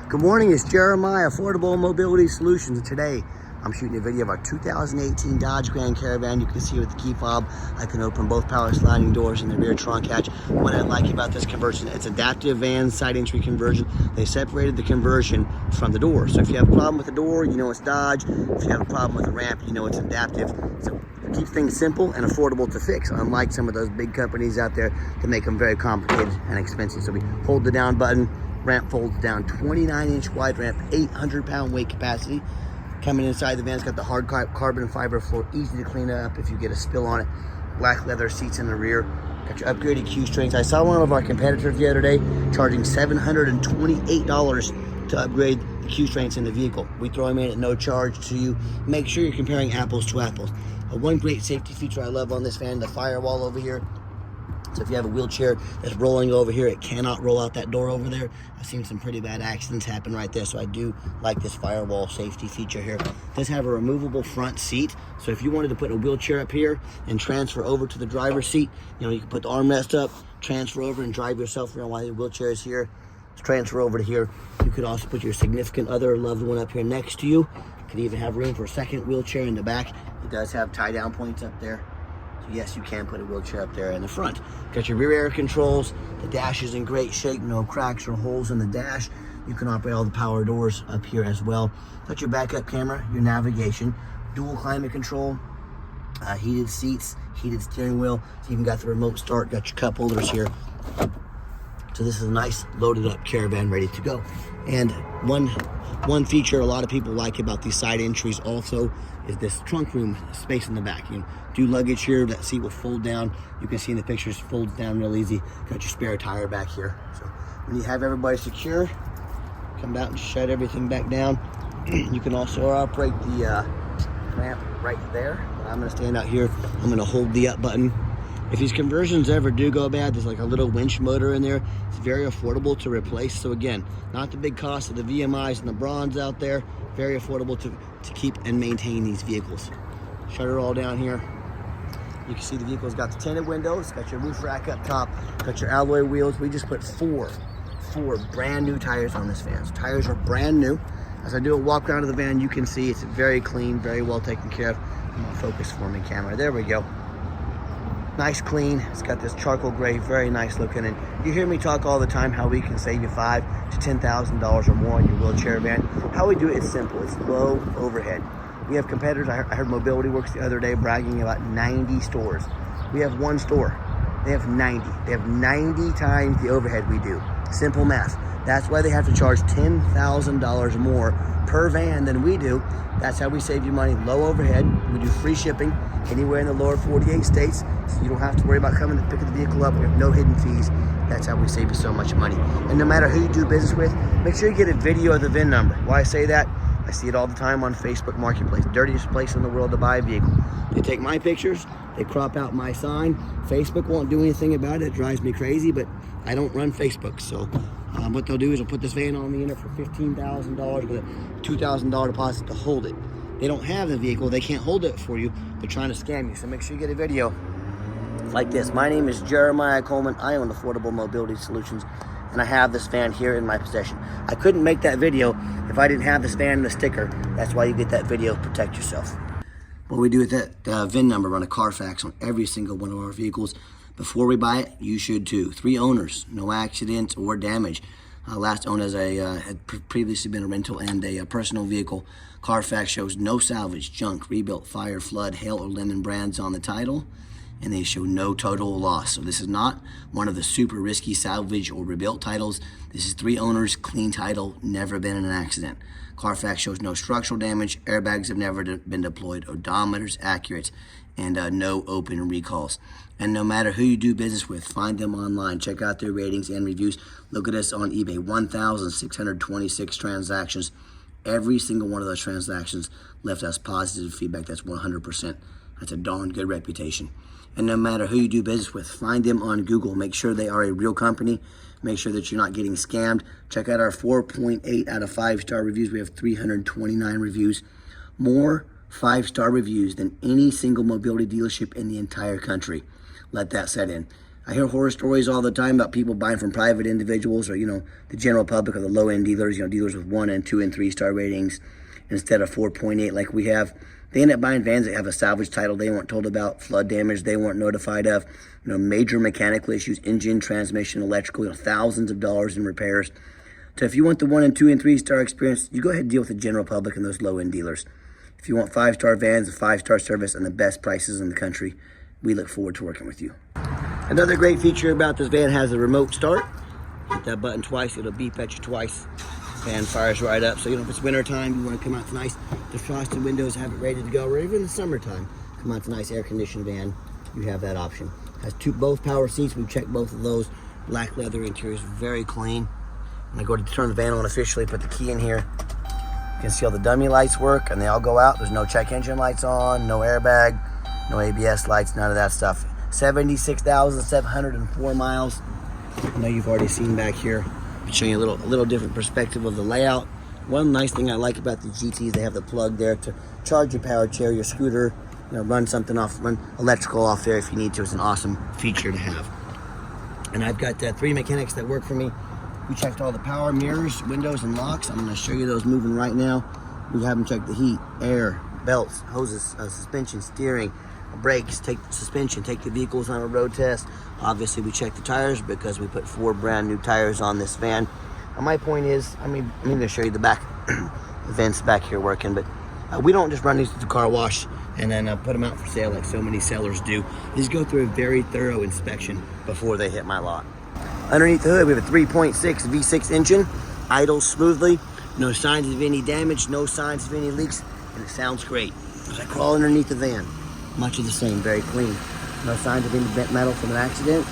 Good morning, it's Jeremiah, Affordable Mobility Solutions. Today, I'm shooting a video of our 2018 Dodge Grand Caravan. You can see with the key fob, I can open both power sliding doors in the rear trunk hatch. What I like about this conversion, it's adaptive van side entry conversion. They separated the conversion from the door. So if you have a problem with the door, you know it's Dodge. If you have a problem with the ramp, you know it's adaptive. So it keeps things simple and affordable to fix, unlike some of those big companies out there that make them very complicated and expensive. So we hold the down button, ramp folds down, 29-inch wide ramp, 800-pound weight capacity. Coming inside the van, it's got the hard carbon fiber floor, easy to clean up if you get a spill on it. Black leather seats in the rear. Got your upgraded Q strings. I saw one of our competitors the other day charging $728 to upgrade the Q strings in the vehicle. We throw them in at no charge to you. Make sure you're comparing apples to apples. One great safety feature I love on this van, the firewall over here. So if you have a wheelchair that's rolling over here, it cannot roll out that door over there. I've seen some pretty bad accidents happen right there, so I do like this firewall safety feature here. It does have a removable front seat, so if you wanted to put a wheelchair up here and transfer over to the driver's seat, you know, you can put the armrest up, transfer over and drive yourself around while your wheelchair is here. Transfer over to here. You could also put your significant other or loved one up here next to you. Could even have room for a second wheelchair in the back. It does have tie-down points up there. Yes, you can put a wheelchair up there in the front. Got your rear air controls. The dash is in great shape, no cracks or holes in the dash. You can operate all the power doors up here as well. Got your backup camera, your navigation, dual climate control, heated seats, heated steering wheel. So you even got the remote start, got your cup holders here. So this is a nice loaded up Caravan ready to go. And one feature a lot of people like about these side entries also is this trunk room space in the back. You can do luggage here, that seat will fold down. You can see in the pictures, folds down real easy. Got your spare tire back here. So when you have everybody secure, come out and shut everything back down. You can also operate the ramp right there. I'm gonna stand out here. I'm gonna hold the up button. If these conversions ever do go bad, there's like a little winch motor in there. It's very affordable to replace. So again, not the big cost of the VMIs and the Bronze out there. Very affordable to keep and maintain these vehicles. Shutter all down here. You can see the vehicle's got the tinted windows, got your roof rack up top, got your alloy wheels. We just put four brand new tires on this van. So tires are brand new. As I do a walk around of the van, you can see it's very clean, very well taken care of. I'm gonna focus for me, camera. There we go. Nice clean. It's got this charcoal gray, very nice looking. And you hear me talk all the time how we can save you $5,000 to $10,000 or more on your wheelchair van. How we do it is simple. It's low overhead. We have competitors. I heard Mobility Works the other day bragging about 90 stores. We have one store. They have 90. They have 90 times the overhead we do. Simple math. That's why they have to charge $10,000 more per van than we do. That's how we save you money. Low overhead. We do free shipping anywhere in the lower 48 states. So you don't have to worry about coming to pick the vehicle up. We have no hidden fees. That's how we save you so much money. And no matter who you do business with, make sure you get a video of the VIN number. Why I say that? I see it all the time on Facebook Marketplace. Dirtiest place in the world to buy a vehicle. They take my pictures, they crop out my sign. Facebook won't do anything about it. It drives me crazy, but I don't run Facebook. So what they'll do is they'll put this van on the unit for $15,000 with a $2,000 deposit to hold it. They don't have the vehicle, they can't hold it for you. They're trying to scam you, so make sure you get a video like this. My name is Jeremiah Coleman. I own Affordable Mobility Solutions, and I have this van here in my possession. I couldn't make that video if I didn't have this van and the sticker. That's why you get that video, protect yourself. What we do with that VIN number, run a Carfax on every single one of our vehicles. Before we buy it, you should too. 3 owners, no accidents or damage. Last owned as had previously been a rental and a personal vehicle. Carfax shows no salvage, junk, rebuilt, fire, flood, hail, or lemon brands on the title, and they show no total loss. So this is not one of the super risky salvage or rebuilt titles. This is 3 owners, clean title, never been in an accident. Carfax shows no structural damage, airbags have never been deployed, odometer's accurate, and no open recalls. And no matter who you do business with, find them online, check out their ratings and reviews. Look at us on eBay, 1,626 transactions. Every single one of those transactions left us positive feedback. That's 100%. That's a darn good reputation. And no matter who you do business with, find them on Google. Make sure they are a real company. Make sure that you're not getting scammed. Check out our 4.8 out of 5-star reviews. We have 329 reviews. More 5-star reviews than any single mobility dealership in the entire country. Let that set in. I hear horror stories all the time about people buying from private individuals or, you know, the general public or the low-end dealers, you know, dealers with 1 and 2 and 3 star ratings instead of 4.8 like we have. They end up buying vans that have a salvage title they weren't told about, flood damage they weren't notified of, you know, major mechanical issues, engine, transmission, electrical, you know, thousands of dollars in repairs. So if you want the 1 and 2 and 3 star experience, you go ahead and deal with the general public and those low-end dealers. If you want 5-star vans, a 5-star service, and the best prices in the country, we look forward to working with you. Another great feature about this van has a remote start. Hit that button twice, it'll beep at you twice. Fan fires right up. So, you know, if it's winter time, you want to come out to nice defrosted windows, have it ready to go, or even in the summertime, come out to a nice air-conditioned van, you have that option. Has both power seats, we've checked both of those. Black leather interior is very clean. When I go to turn the van on officially, put the key in here, you can see all the dummy lights work and they all go out. There's no check engine lights on, no airbag, no ABS lights, none of that stuff. 76,704 miles. I know you've already seen back here. I'm showing you a little different perspective of the layout. One nice thing I like about the GTs, they have the plug there to charge your power chair, your scooter, you know, run something off, run electrical off there if you need to. It's an awesome feature to have. And I've got 3 mechanics that work for me. We checked all the power, mirrors, windows, and locks. I'm going to show you those moving right now. We have them check the heat, air, belts, hoses, suspension, steering, brakes, take the suspension, take the vehicles on a road test. Obviously, we check the tires because we put 4 brand new tires on this van. And my point is, I'm going to show you the back, the vents back here working, but we don't just run these to the car wash and then put them out for sale like so many sellers do. These go through a very thorough inspection before they hit my lot. Underneath the hood, we have a 3.6 V6 engine, idles smoothly, no signs of any damage, no signs of any leaks, and it sounds great. As I crawl underneath the van, much of the same, very clean. No signs of any bent metal from an accident,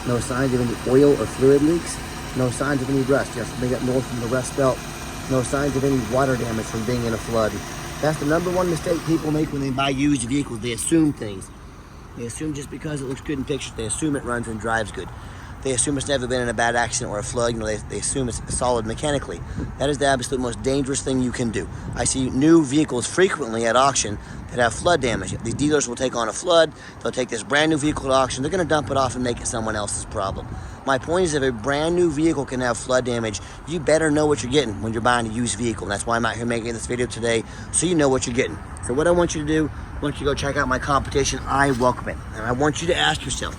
no signs of any oil or fluid leaks, no signs of any rust. Just big up north from the rust belt, no signs of any water damage from being in a flood. That's the #1 mistake people make when they buy used vehicles. They assume things. They assume just because it looks good in pictures, they assume it runs and drives good. They assume it's never been in a bad accident or a flood. You know, they assume it's solid mechanically. That is the absolute most dangerous thing you can do. I see new vehicles frequently at auction that have flood damage. These dealers will take on a flood. They'll take this brand new vehicle to auction. They're going to dump it off and make it someone else's problem. My point is, if a brand new vehicle can have flood damage, you better know what you're getting when you're buying a used vehicle. And that's why I'm out here making this video today, so you know what you're getting. So what I want you to do, I want you to go check out my competition. I welcome it. And I want you to ask yourself,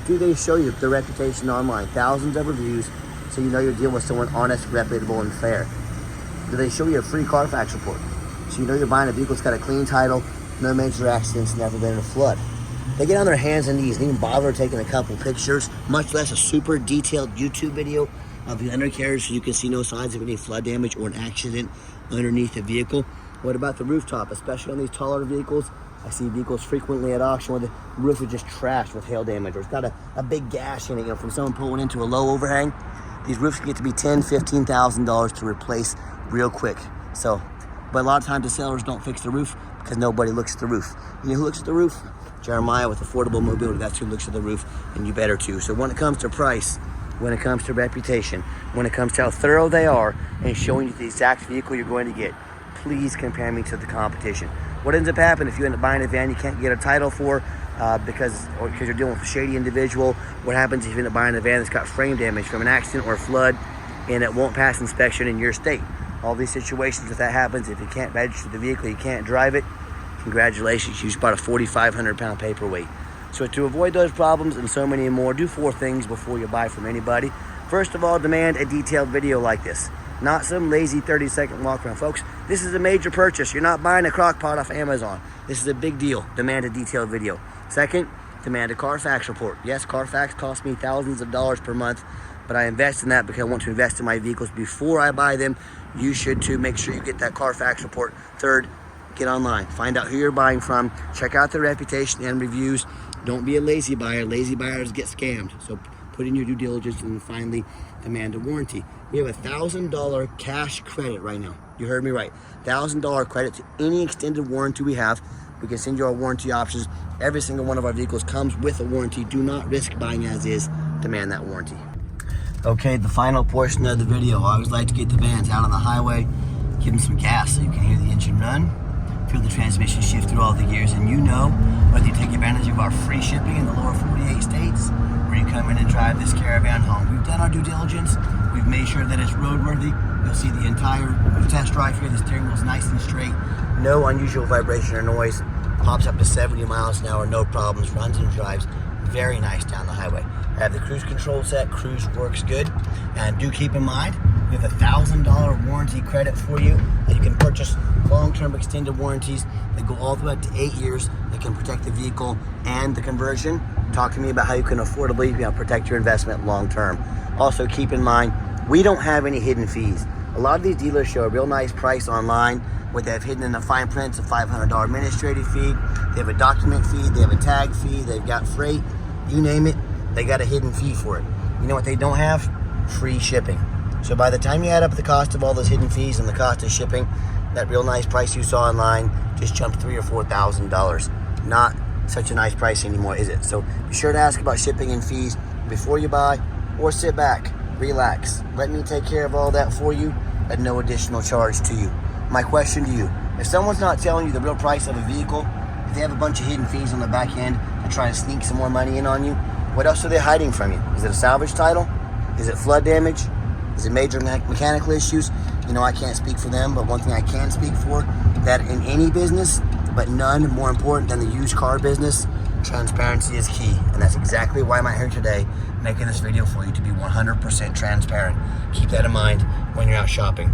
do they show you their reputation online? Thousands of reviews, so you know you're dealing with someone honest, reputable, and fair. Do they show you a free Carfax report? So you know you're buying a vehicle that's got a clean title, no major accidents, never been in a flood. They get on their hands and knees and even bother taking a couple pictures, much less a super detailed YouTube video of the undercarriage so you can see no signs of any flood damage or an accident underneath the vehicle. What about the rooftop, especially on these taller vehicles? I see vehicles frequently at auction where the roof is just trashed with hail damage, or it's got a big gash in it, you know, from someone pulling into a low overhang. These roofs can get to be $10,000, $15,000 to replace real quick. So, but a lot of times the sellers don't fix the roof because nobody looks at the roof. You know who looks at the roof? Jeremiah with Affordable Mobility. That's who looks at the roof, and you better too. So when it comes to price, when it comes to reputation, when it comes to how thorough they are and showing you the exact vehicle you're going to get, please compare me to the competition. What ends up happening if you end up buying a van you can't get a title for because you're dealing with a shady individual? What happens if you end up buying a van that's got frame damage from an accident or a flood and it won't pass inspection in your state? All these situations, if that happens, if you can't register the vehicle, you can't drive it, congratulations, you just bought a 4,500 pound paperweight. So to avoid those problems and so many more, do 4 things before you buy from anybody. First of all, demand a detailed video like this. Not some lazy 30-second walk around. Folks, this is a major purchase. You're not buying a crock pot off Amazon. This is a big deal. Demand a detailed video. Second, demand a Carfax report. Yes, Carfax costs me thousands of dollars per month, but I invest in that because I want to invest in my vehicles before I buy them. You should too. Make sure you get that Carfax report. Third, get online. Find out who you're buying from. Check out their reputation and reviews. Don't be a lazy buyer. Lazy buyers get scammed. So put in your due diligence, and finally, demand a warranty. We have a $1,000 cash credit right now. You heard me right. $1,000 credit to any extended warranty we have. We can send you our warranty options. Every single one of our vehicles comes with a warranty. Do not risk buying as is. Demand that warranty. Okay, the final portion of the video. I always like to get the vans out on the highway, give them some gas so you can hear the engine run, feel the transmission shift through all the gears, and you know whether you take advantage of our free shipping in the lower 48 states, before you come in and drive this Caravan home. We've done our due diligence. We've made sure that it's roadworthy. You'll see the entire test drive here. The steering wheel's nice and straight. No unusual vibration or noise. Pops up to 70 miles an hour, no problems. Runs and drives very nice down the highway. I have the cruise control set. Cruise works good. And do keep in mind, we have a $1,000 warranty credit for you that you can purchase long-term extended warranties that go all the way up to 8 years that can protect the vehicle and the conversion. Talk to me about how you can affordably protect your investment long-term. Also keep in mind, we don't have any hidden fees. A lot of these dealers show a real nice price online where they have hidden in the fine print a $500 administrative fee. They have a document fee, they have a tag fee, they've got freight, you name it, they got a hidden fee for it. You know what they don't have? Free shipping. So by the time you add up the cost of all those hidden fees and the cost of shipping, that real nice price you saw online just jumped $3,000 or $4,000. Not such a nice price anymore, is it? So be sure to ask about shipping and fees before you buy, or sit back, relax. Let me take care of all that for you at no additional charge to you. My question to you, if someone's not telling you the real price of a vehicle, if they have a bunch of hidden fees on the back end to try to sneak some more money in on you, what else are they hiding from you? Is it a salvage title? Is it flood damage? Is it major mechanical issues? You know, I can't speak for them, but one thing I can speak for, that in any business, but none more important than the used car business, transparency is key. And that's exactly why I'm out here today making this video for you, to be 100% transparent. Keep that in mind when you're out shopping.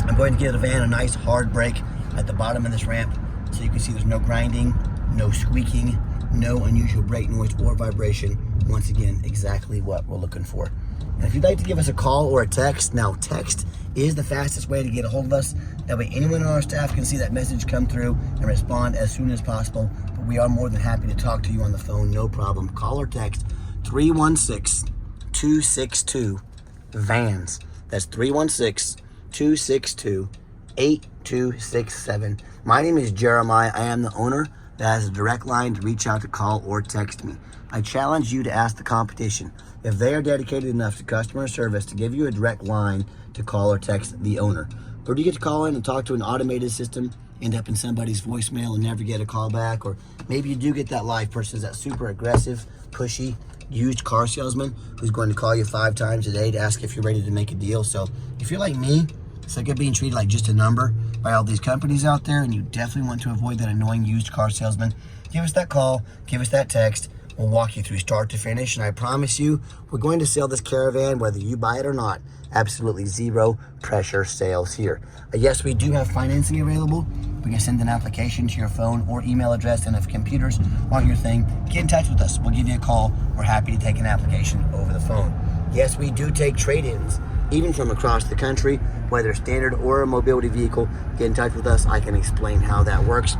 I'm going to give the van a nice hard brake at the bottom of this ramp so you can see there's no grinding, no squeaking, no unusual brake noise or vibration. Once again, exactly what we're looking for. And if you'd like to give us a call or a text, now text is the fastest way to get a hold of us. That way anyone on our staff can see that message come through and respond as soon as possible. But we are more than happy to talk to you on the phone, no problem. Call or text 316-262-VANS. That's 316-262-8267. My name is Jeremiah. I am the owner that has a direct line to reach out to call or text me. I challenge you to ask the competition if they are dedicated enough to customer service to give you a direct line to call or text the owner. Or do you get to call in and talk to an automated system, end up in somebody's voicemail and never get a call back? Or maybe you do get that live person, that super aggressive, pushy, used car salesman who's going to call you 5 times a day to ask if you're ready to make a deal. So if you're like me, it's like being treated like just a number by all these companies out there, and you definitely want to avoid that annoying used car salesman, give us that call, give us that text. We'll walk you through start to finish, and I promise you, we're going to sell this Caravan whether you buy it or not. Absolutely zero pressure sales here. Yes, we do have financing available. We can send an application to your phone or email address, and if computers aren't your thing, get in touch with us. We'll give you a call. We're happy to take an application over the phone. Yes, we do take trade-ins, even from across the country, whether standard or a mobility vehicle. Get in touch with us. I can explain how that works.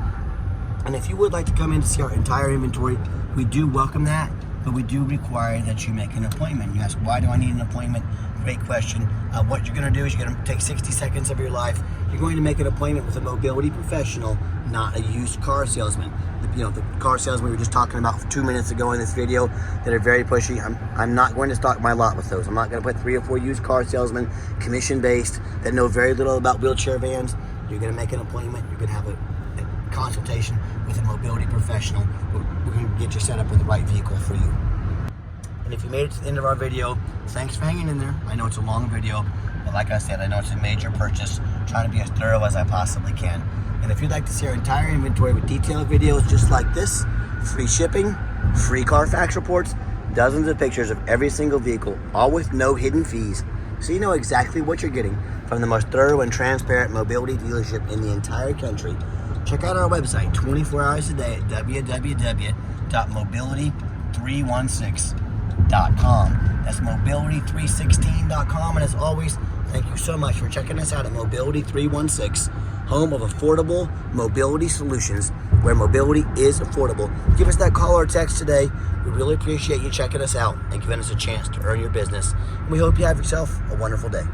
And if you would like to come in to see our entire inventory, we do welcome that, but we do require that you make an appointment. You ask, why do I need an appointment? Great question. What you're going to do is you're going to take 60 seconds of your life. You're going to make an appointment with a mobility professional, not a used car salesman. The car salesman we were just talking about 2 minutes ago in this video that are very pushy. I'm not going to stock my lot with those. I'm not going to put 3 or 4 used car salesmen, commission-based, that know very little about wheelchair vans. You're going to make an appointment. You're going to have a consultation with a mobility professional. We're going to get you set up with the right vehicle for you. And if you made it to the end of our video, thanks for hanging in there. I know it's a long video, but like I said, I know it's a major purchase. I'm trying to be as thorough as I possibly can. And if you'd like to see our entire inventory with detailed videos just like this, free shipping, free Carfax reports, dozens of pictures of every single vehicle, all with no hidden fees, so you know exactly what you're getting from the most thorough and transparent mobility dealership in the entire country, check out our website 24 hours a day at www.mobility316.com. That's mobility316.com. And as always, thank you so much for checking us out at Mobility 316, home of affordable mobility solutions, where mobility is affordable. Give us that call or text today. We really appreciate you checking us out and giving us a chance to earn your business. And we hope you have yourself a wonderful day.